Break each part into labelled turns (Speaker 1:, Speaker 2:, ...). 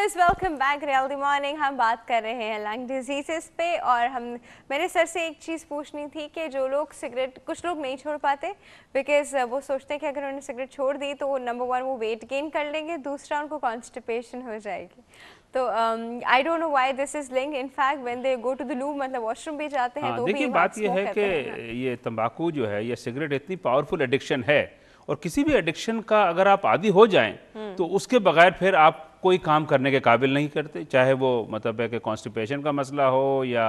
Speaker 1: Viewers welcome back reality morning. हम बात कर रहे हैं लंग डिजीजेस पे और मैंने सर से एक चीज़ पूछनी थी कि जो लोग सिगरेट, कुछ लोग नहीं छोड़ पाते बिकॉज वो सोचते हैं कि अगर उन्होंने सिगरेट छोड़ दी तो वो नंबर वन वो वेट गेन कर लेंगे, दूसरा उनको कॉन्स्टिपेशन हो जाएगी। तो I don't know why this is link, in fact when they go to the loo, मतलब वॉशरूम भी जाते हैं तो
Speaker 2: देखिए, बात यह है कि ये तंबाकू जो है, ये सिगरेट इतनी पावरफुल एडिक्शन है और किसी भी एडिक्शन का अगर आप आदी हो जाएं तो उसके बगैर फिर आप कोई काम करने के काबिल नहीं करते, चाहे वो मतलब है कि कॉन्स्टिपेशन का मसला हो या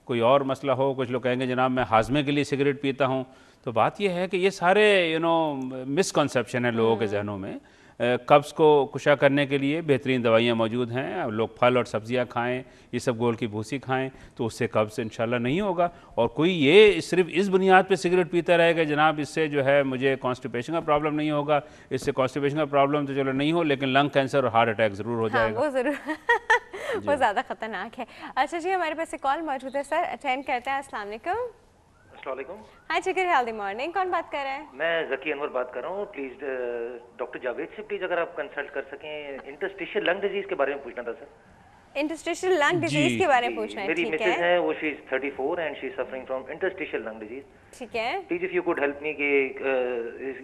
Speaker 2: कोई और मसला हो। कुछ लोग कहेंगे जनाब मैं हाजमे के लिए सिगरेट पीता हूँ। तो बात यह है कि ये सारे मिसकंसेप्शन है लोगों के जहनों में। कब्ज़ को कुशा करने के लिए बेहतरीन दवाइयाँ मौजूद हैं। लोग फल और सब्जियाँ खाएं, ये सब गोल की भूसी खाएं तो उससे कब्ज़ इंशाल्लाह नहीं होगा। और कोई ये सिर्फ इस बुनियाद पे सिगरेट पीता रहेगा जनाब इससे जो है मुझे कॉन्स्टिपेशन का प्रॉब्लम नहीं होगा, इससे कॉन्स्टिपेशन का प्रॉब्लम तो चलो नहीं हो लेकिन लंग कैंसर और हार्ट अटैक ज़रूर हो जाएगा।
Speaker 1: वो ज़रूर वो ज़्यादा ख़तरनाक है। अच्छा जी, हमारे पास एक कॉल मौजूद है, सर अटेंड करते हैं। अस्सलाम वालेकुम। हाँ जी, हेल्दी मॉर्निंग, कौन बात कर रहे हैं?
Speaker 3: मैं ज़की अनवर बात कर रहा हूँ। प्लीज़ डॉक्टर जावेद से प्लीज़ अगर आप कंसल्ट कर सकें, इंटरस्टिशियल लंग डिजीज़ के बारे में पूछना था सर।
Speaker 1: इंटरस्टिशियल लंग डिजीज के बारे में पूछना है?
Speaker 3: मेरी मिसेज है, वो she is 34 and she is suffering from interstitial lung disease.
Speaker 1: ठीक है,
Speaker 3: please if you could help me कि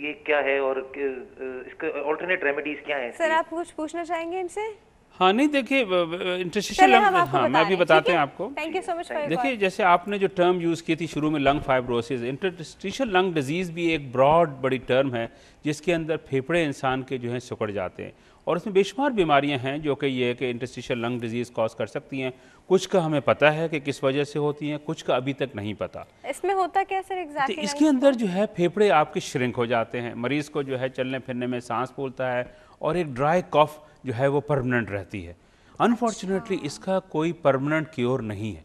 Speaker 3: ये क्या है और इसके अल्टरनेट रेमेडीज क्या हैं।
Speaker 1: सर आप कुछ पूछना चाहेंगे इनसे?
Speaker 2: हाँ नहीं, देखिए इंटरस्टिशियल लंग, हाँ मैं अभी बताते हैं आपको।
Speaker 1: Thank you so much.
Speaker 2: देखिए जैसे आपने जो टर्म यूज़ की थी शुरू में lung fibrosis, interstitial lung disease भी एक ब्रॉड बड़ी टर्म है जिसके अंदर फेफड़े इंसान के जो हैं सिकुड़ जाते हैं और इसमें बेशुमार बीमारियां हैं जो कि ये कि इंटरस्टिशियल लंग डिजीज़ कॉज कर सकती हैं। कुछ का हमें पता है कि किस वजह से होती हैं, कुछ का अभी तक नहीं पता।
Speaker 1: इसमें होता क्या सर एग्जैक्टली?
Speaker 2: इसके अंदर जो है फेफड़े आपके श्रिंक हो जाते हैं, मरीज़ को जो है चलने फिरने में सांस फूलता है और एक ड्राई कॉफ जो है वो परमानेंट रहती है। अनफॉर्चुनेटली इसका कोई परमानेंट क्योर नहीं है।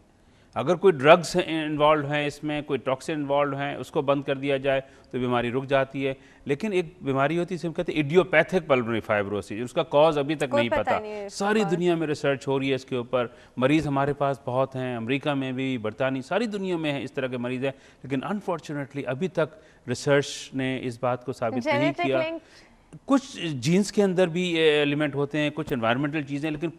Speaker 2: अगर कोई ड्रग्स इन्वॉल्व हैं, इसमें कोई टॉक्सिन इन्वॉल्व हैं, उसको बंद कर दिया जाए तो बीमारी रुक जाती है। लेकिन एक बीमारी होती है जिसे हम कहते हैं इडियोपैथिक पल्मोनरी फाइब्रोसिस, उसका कॉज अभी तक नहीं पता। सारी दुनिया में रिसर्च हो रही है इसके ऊपर, मरीज़ हमारे पास बहुत हैं, अमेरिका में भी, बरतानी, सारी दुनिया में है इस तरह के मरीज़ हैं, लेकिन अनफॉर्चुनेटली अभी तक रिसर्च ने इस बात को साबित नहीं किया। कुछ जीन्स के अंदर भी एलिमेंट होते हैं, कुछ एनवायरमेंटल चीज़ें, लेकिन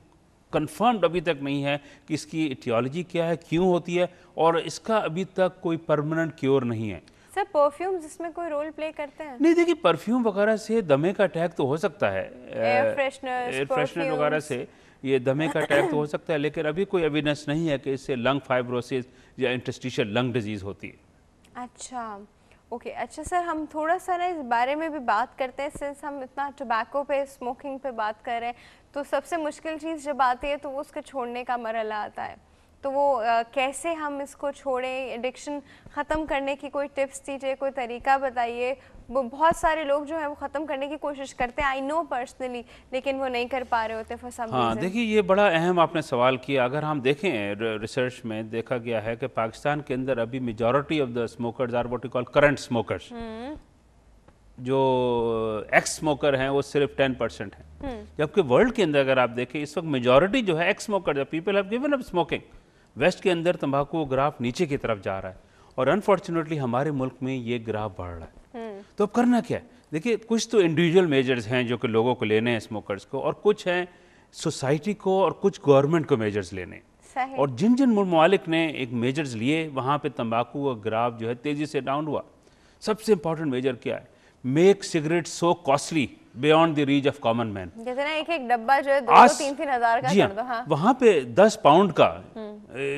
Speaker 2: कंफर्म्ड अभी तक नहीं है कि इसकी इटियोलॉजी क्या है, क्यों होती है, और इसका अभी तक कोई परमानेंट क्योर नहीं है।
Speaker 1: सर परफ्यूम्स इसमें कोई रोल प्ले करते हैं?
Speaker 2: नहीं, देखिए परफ्यूम वगैरह से दमे का अटैक तो हो सकता है,
Speaker 1: एयर फ्रेशनर
Speaker 2: वगैरह से ये दमे का अटैक तो हो सकता है, लेकिन अभी कोई एविडेंस नहीं है कि इससे लंग फाइब्रोसिस या इंटरस्टिशियल लंग डिजीज़ होती है।
Speaker 1: अच्छा ओके, अच्छा सर हम थोड़ा सा ना इस बारे में भी बात करते हैं। सिंस हम इतना टोबैको पे, स्मोकिंग पे बात कर रहे हैं, तो सबसे मुश्किल चीज़ जब आती है तो वो उसके छोड़ने का मरहला आता है। तो वो कैसे हम इसको छोड़ें, एडिक्शन ख़त्म करने की कोई टिप्स दीजिए, कोई तरीका बताइए। वो बहुत सारे लोग जो है वो ख़त्म करने की कोशिश करते हैं, आई नो पर्सनली, लेकिन वो नहीं कर पा रहे होते फॉर सम रीज़न।
Speaker 2: हाँ देखिए, ये बड़ा अहम आपने सवाल किया। अगर हम देखें रिसर्च में देखा गया है कि पाकिस्तान के अंदर अभी majority of the smokers are what you call current smokers. जो एक्स स्मोकर हैं वो सिर्फ 10% हैं, जबकि वर्ल्ड के अंदर अगर आप देखें इस वक्त मेजॉरिटी जो है ex smoker, people have given up smoking. West के अंदर तंबाकू ग्राफ नीचे की तरफ जा रहा है और अनफॉर्चुनेटली हमारे मुल्क में ये ग्राफ बढ़ रहा है। तो अब करना क्या है? देखिए कुछ तो इंडिविजुअल मेजर्स हैं जो कि लोगों को लेने हैं स्मोकर्स को, और कुछ हैं सोसाइटी को, और कुछ गवर्नमेंट को मेजर्स लेने। और जिन जिन ममालिक ने एक मेजर्स लिए वहाँ पे तंबाकू का ग्राफ जो है तेज़ी से डाउन हुआ। सबसे इंपॉर्टेंट मेजर क्या है? Make cigarette so costly beyond the reach of common man.
Speaker 1: जैसे ना एक डब्बा जो है 2-3 हज़ार का कर दो। हाँ।
Speaker 2: वहाँ पे 10 पाउंड का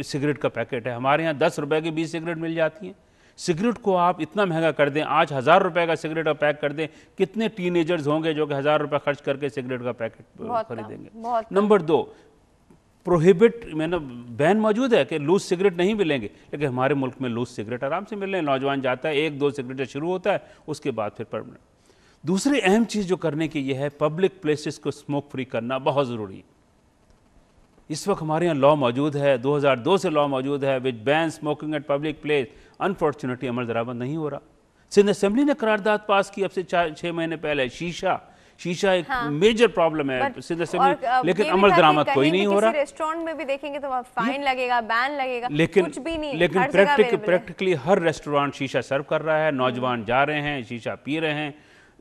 Speaker 2: सिगरेट का पैकेट है, हमारे यहाँ 10 रुपए की 20 सिगरेट मिल जाती हैं। सिगरेट को आप इतना महंगा कर दें, आज 1000 रुपए का सिगरेट का पैक कर दें, कितने टीनेजर्स होंगे जो कि 1000 रुपए खर्च करके सिगरेट का पैकेट खरीदेंगे? नंबर 2, प्रोहिबिट मैंने बैन मौजूद है कि लूज सिगरेट नहीं मिलेंगे, लेकिन हमारे मुल्क में लूज सिगरेट आराम से मिल रहे हैं। नौजवान जाता है, 1-2 सिगरेट शुरू होता है, उसके बाद फिर परमानेंट। दूसरी अहम चीज़ जो करने की यह है, पब्लिक प्लेसेस को स्मोक फ्री करना बहुत ज़रूरी है। इस वक्त हमारे यहाँ लॉ मौजूद है, 2002 से लॉ मौजूद है which ban smoking at public place. Unfortunately अमल दरामद नहीं हो रहा। सिंध असेंबली ने करारदाद पास की अब से 6 महीने पहले। शीशा एक मेजर प्रॉब्लम है सिंध असेंबली, लेकिन अमल दरामद कोई नहीं हो रहा।
Speaker 1: रेस्टोरेंट में भी देखेंगे तो वहाँ फाइन लगेगा, बैन लगेगा, कुछ भी नहीं।
Speaker 2: लेकिन प्रैक्टिकली हर रेस्टोरेंट शीशा सर्व कर रहा है, नौजवान जा रहे हैं, शीशा पी रहे हैं।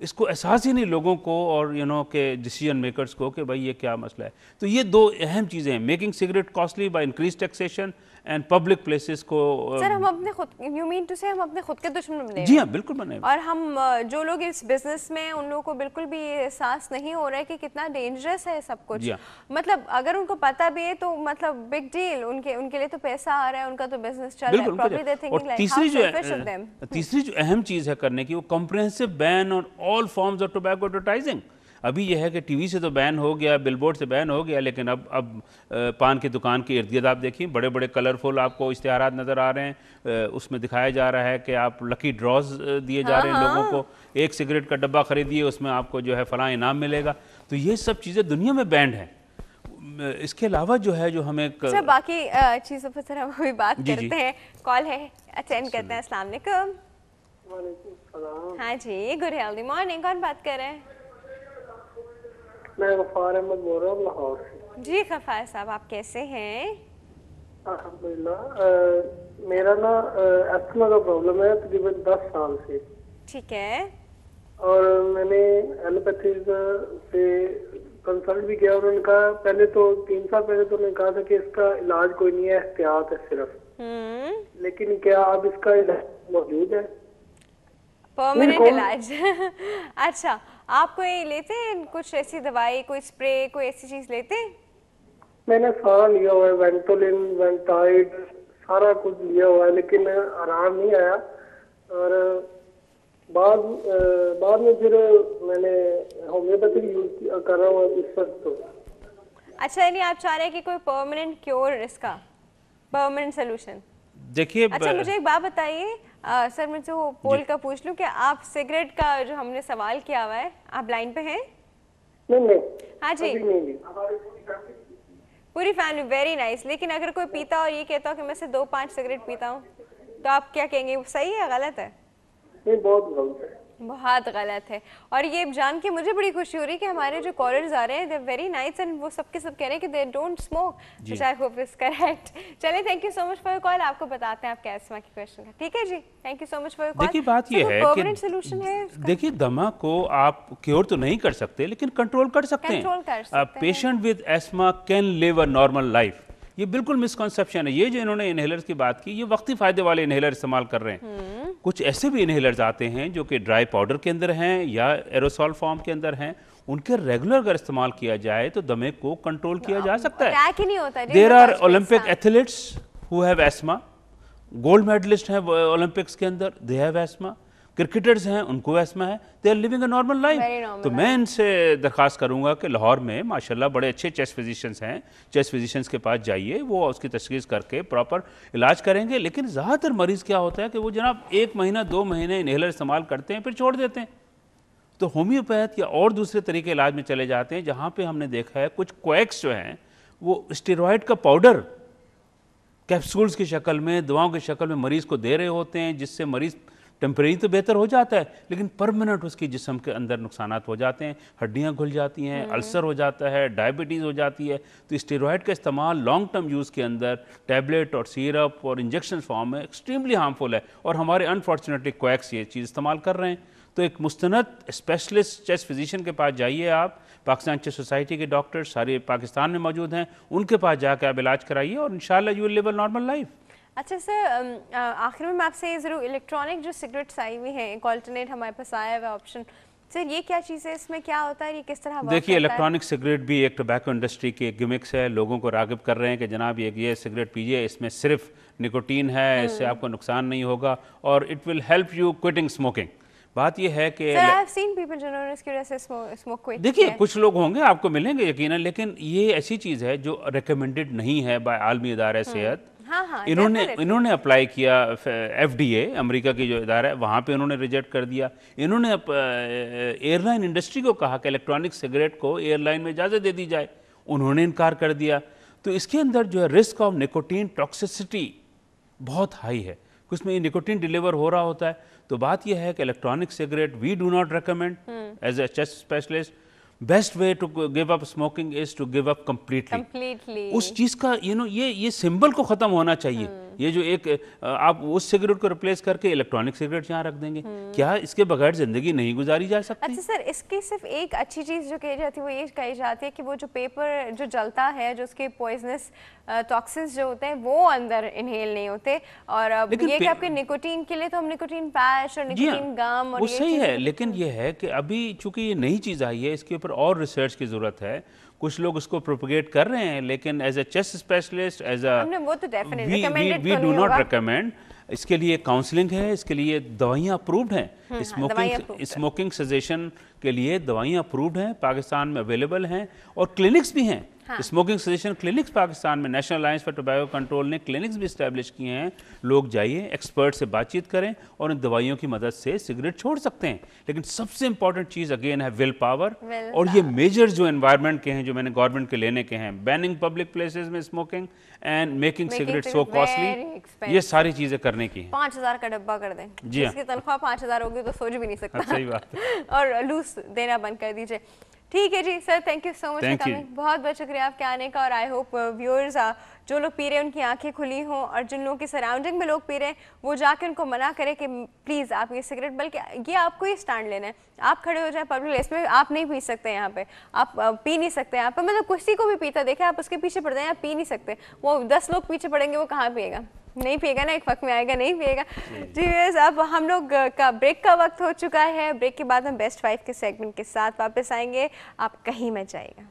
Speaker 2: इसको एहसास ही नहीं लोगों को और के डिसीजन मेकर्स को कि भाई ये क्या मसला है। तो ये दो अहम चीज़ें हैं, making cigarette costly by increase taxation and public places को।
Speaker 1: सर हम अपने खुद, यू मीन टू से हम अपने खुद के दुश्मन बने?
Speaker 2: जी हाँ, बिल्कुल बने।
Speaker 1: और हम जो लोग इस बिजनेस में, उन लोगों को बिल्कुल भी ये एहसास नहीं हो रहा है कि कितना डेंजरस है सब कुछ। मतलब अगर उनको पता भी है तो मतलब बिग डील, उनके लिए तो पैसा आ रहा है, उनका तो बिजनेस चल रहा है, probably they're thinking like how selfish of them।
Speaker 2: तीसरी जो अहम चीज़ है करने की, वो comprehensive ban on all forms of tobacco advertising. अभी यह है कि टीवी से तो बैन हो गया, बिलबोर्ड से बैन हो गया, लेकिन अब पान की दुकान के इर्द गिर्द आप देखिए बड़े बड़े कलरफुल आपको इश्तिहारात नज़र आ रहे हैं। उसमें दिखाया जा रहा है कि आप लकी ड्रॉज दिए जा रहे हैं लोगों को, एक सिगरेट का डब्बा खरीदिए उसमें आपको जो है फलां इनाम मिलेगा। तो ये सब चीज़ें दुनिया में बैंड हैं। इसके अलावा जो है जो हमें
Speaker 1: अच्छा बाकी चीज़ों पर सर हम अभी बात करते हैं। कॉल है, अटेंड करते हैं। अस्सलाम वालेकुम। हाँ जी, गुड हेल्दी मॉर्निंग। कौन बात कर रहे हैं?
Speaker 4: मैं गफार अहमद बोल रहा हूँ लाहौर से।
Speaker 1: जी गफार साहब, आप कैसे हैं?
Speaker 4: अल्हम्दुलिल्लाह। मेरा ना अस्थमा का प्रॉब्लम है तकरीबन 10 साल से।
Speaker 1: ठीक है।
Speaker 4: और मैंने एलोपैथी से कंसल्ट भी किया। उन्होंने कहा पहले तो 3 साल पहले तो उन्होंने कहा था कि इसका इलाज कोई नहीं है, एहतियात है सिर्फ। लेकिन क्या अब इसका इलाज मौजूद है?
Speaker 1: परमानेंट इलाज? अच्छा, आप कोई लेते हैं कुछ ऐसी दवाई, कोई स्प्रे, कोई ऐसी चीज लेते हैं?
Speaker 4: मैंने सारा लिया हुआ है, वेंटोलिन, वेंटाइड, सारा कुछ लिया हुआ है, लेकिन आराम नहीं आया। और बाद में फिर मैंने होम्योपैथिक यूज कर रहा हूँ इस वक्त। तो
Speaker 1: अच्छा, यानी आप चाह रहे हैं कि कोई परमानेंट क्योर, इसका परमानेंट सोल्यूशन?
Speaker 2: देखिए
Speaker 1: अच्छा मुझे एक बात बताइए सर, मुझे वो पोल का पूछ लूं कि आप सिगरेट का जो हमने सवाल किया हुआ है, आप लाइन पे हैं?
Speaker 4: नहीं।
Speaker 1: हाँ जी, पूरी फैमिली, वेरी नाइस। लेकिन अगर कोई पीता और ये कहता हो कि मैं से 2-5 सिगरेट पीता हूँ, तो आप क्या कहेंगे, वो सही है गलत है?
Speaker 4: नहीं, बहुत गलत है।
Speaker 1: बहुत गलत है। और ये जान के मुझे बड़ी खुशी हो रही है कि हमारे जो कॉलर्स आ रहे हैं दे वेरी नाइस एंड वो सब के सब कह रहे हैं कि they don't smoke, which I hope is correct. चलिए, thank you so much for your call. आपको बताते हैं आपके अस्थमा के क्वेश्चन का। ठीक है जी, thank you so much for your call.
Speaker 2: देखिए बात ये है
Speaker 1: परमानेंट सॉल्यूशन है इसका?
Speaker 2: देखिए दमा को आप क्योर तो नहीं कर सकते, लेकिन कंट्रोल कर सकते हैं। Patient with asthma can live a normal life. ये बिल्कुल मिसकॉन्सेप्शन है। ये जो इन्होंने इनहेलर्स की बात की, ये वक्ती फायदे वाले इनहेलर इस्तेमाल कर रहे हैं। कुछ ऐसे भी इनहेलर्स आते हैं जो कि ड्राई पाउडर के अंदर हैं या एरोसॉल फॉर्म के अंदर हैं। उनके रेगुलर अगर इस्तेमाल किया जाए तो दमे को कंट्रोल किया जा सकता है। There are Olympic athletes who have asthma, gold medallist हैं ओलंपिक्स के अंदर, दे हैव एस्थमा। क्रिकेटर्स हैं, उनको एस्थमा है, they are living a normal life. तो मैं इनसे दरख्वास्त करूंगा कि लाहौर में माशाल्लाह बड़े अच्छे चेस्ट फिजिशियंस हैं, चेस्ट फिजिशियंस के पास जाइए, वो उसकी तशखीस करके प्रॉपर इलाज करेंगे। लेकिन ज़्यादातर मरीज़ क्या होता है कि वो जनाब 1 महीना 2 महीने इनहेलर इस्तेमाल करते हैं फिर छोड़ देते हैं। तो होम्योपैथ या और दूसरे तरीके इलाज में चले जाते हैं, जहाँ पर हमने देखा है कुछ क्वैक्स जो हैं वो स्टेरॉयड का पाउडर कैप्सूल्स की शक्ल में, दवाओं की शक्ल में मरीज़ को दे रहे होते हैं, जिससे मरीज़ टेम्परेरी तो बेहतर हो जाता है, लेकिन परमानेंट उसकी जिस्म के अंदर नुकसानात हो जाते हैं, हड्डियां घुल जाती हैं, अल्सर हो जाता है, डायबिटीज़ हो जाती है। तो स्टेरॉयड का इस्तेमाल लॉन्ग टर्म यूज़ के अंदर टैबलेट और सिरप और इंजेक्शन फॉर्म में एक्सट्रीमली हार्मफुल है। और हमारे अनफॉर्चुनेटली क्वैक्स ये चीज़ इस्तेमाल कर रहे हैं। तो एक मुस्तनद स्पेशलिस्ट चेस्ट फिजिशियन के पास जाइए आप, पाकिस्तान चेस्ट सोसाइटी के डॉक्टर सारे पाकिस्तान में मौजूद हैं, उनके पास जाकर आप इलाज कराइए और इंशाल्लाह you will live a normal life.
Speaker 1: अच्छा सर, आखिर में मैं आपसे ये ज़रूर, इलेक्ट्रॉनिक जो सिगरेट्स आई हुई हैं, एक ऑल्टरनेट हमारे पास आया हुआ ऑप्शन, सर ये क्या चीज़ है, इसमें क्या होता है, ये किस तरह?
Speaker 2: देखिए इलेक्ट्रॉनिक सिगरेट भी एक टोबैको इंडस्ट्री की एक गिमिक्स है। लोगों को रागिब कर रहे हैं कि जनाब ये सिगरेट पीजिए, इसमें सिर्फ निकोटीन है, इससे आपको नुकसान नहीं होगा और it will help you quitting smoking. बात ये है कि देखिए कुछ लोग होंगे आपको मिलेंगे यकीनन, लेकिन ये ऐसी चीज़ है जो रिकमेंडेड नहीं है बाय आलमी इदारा सेहत। इन्होंने अप्लाई किया, FDA अमेरिका की जो इदारा है वहाँ पे उन्होंने रिजेक्ट कर दिया। इन्होंने एयरलाइन इंडस्ट्री को कहा कि इलेक्ट्रॉनिक सिगरेट को एयरलाइन में इजाज़त दे दी जाए, उन्होंने इनकार कर दिया। तो इसके अंदर जो है रिस्क ऑफ निकोटीन टॉक्सिसिटी बहुत हाई है, उसमें निकोटीन डिलीवर हो रहा होता है। तो बात यह है कि electronic cigarette we do not recommend as a chest specialist. Best way to give up smoking is to give up completely. उस चीज़ का ये सिंबल को ख़त्म होना चाहिए ये जो एक आप उस सिगरेट को रिप्लेस करके इलेक्ट्रॉनिक सिगरेट यहाँ रख देंगे, क्या इसके बगैर जिंदगी नहीं गुजारी जा सकती?
Speaker 1: अच्छा सर, इसकी सिर्फ एक अच्छी चीज़ जो कही जाती है वो ये कही जाती है कि वो जो पेपर जो जलता है, जो उसके पॉइजनस टॉक्सिन्स जो होते हैं वो अंदर इनहेल नहीं होते। और ये कि आपके निकोटीन के लिए तो हम निकोटीन पैच और निकोटीन गम और
Speaker 2: वो सही है, लेकिन ये है कि अभी चूंकि ये नई चीज़ आई है, इसके ऊपर और रिसर्च की ज़रूरत है। कुछ लोग उसको प्रोपगेट कर रहे हैं, लेकिन as a chest specialist, as we do not recommend. इसके लिए काउंसलिंग है, इसके लिए दवाइयाँ अप्रूव्ड हैं, स्मोकिंग सजेशन के लिए दवाइयाँ अप्रूव्ड हैं, पाकिस्तान में अवेलेबल हैं और क्लिनिक्स भी हैं। स्मोकिंग सजेशन क्लिनिक्स पाकिस्तान में national alliance for tobacco control ने क्लिनिक्स भी इस्टेब्लिश किए हैं। लोग जाइए, एक्सपर्ट से बातचीत करें और इन दवाइयों की मदद से सिगरेट छोड़ सकते हैं। लेकिन सबसे इंपॉर्टेंट चीज़ अगेन है विल पावर। और ये मेजर जो एनवायरनमेंट के हैं, जो मैंने गवर्नमेंट के लेने के हैं, बैनिंग पब्लिक प्लेसेस में smoking and making cigarette so costly, ये सारी चीज़ें करने की हैं।
Speaker 1: 5000 का डब्बा कर दें, जिसकी तनख्वाह 5000 होगी तो सोच भी नहीं सकता।
Speaker 2: सही बात है।
Speaker 1: और लूज देना बंद कर दीजिए। ठीक है जी sir, thank you so much for coming. बहुत बहुत शुक्रिया आपके आने का। और आई होप व्यूअर्स जो लोग पी रहे हैं उनकी आंखें खुली हों, और जिन लोगों की सराउंडिंग में लोग पी रहे हैं वो जाके उनको मना करें कि प्लीज़ आप ये सिगरेट, बल्कि ये आपको ही स्टैंड लेना है। आप खड़े हो जाए पब्लिक प्लेस में, आप नहीं पी सकते यहाँ पे, आप पी नहीं सकते यहाँ पे, मतलब किसी को भी पीता देखे आप उसके पीछे पड़ जाए, आप पी नहीं सकते। वो 10 लोग पीछे पड़ेंगे, वो कहाँ पिएगा? नहीं पिएगा ना, एक वक्त में आएगा नहीं पिएगा। जी बस, अब हम लोग का ब्रेक का वक्त हो चुका है। ब्रेक के बाद हम बेस्ट 5 के सेगमेंट के साथ वापस आएंगे, आप कहीं मत जाइएगा।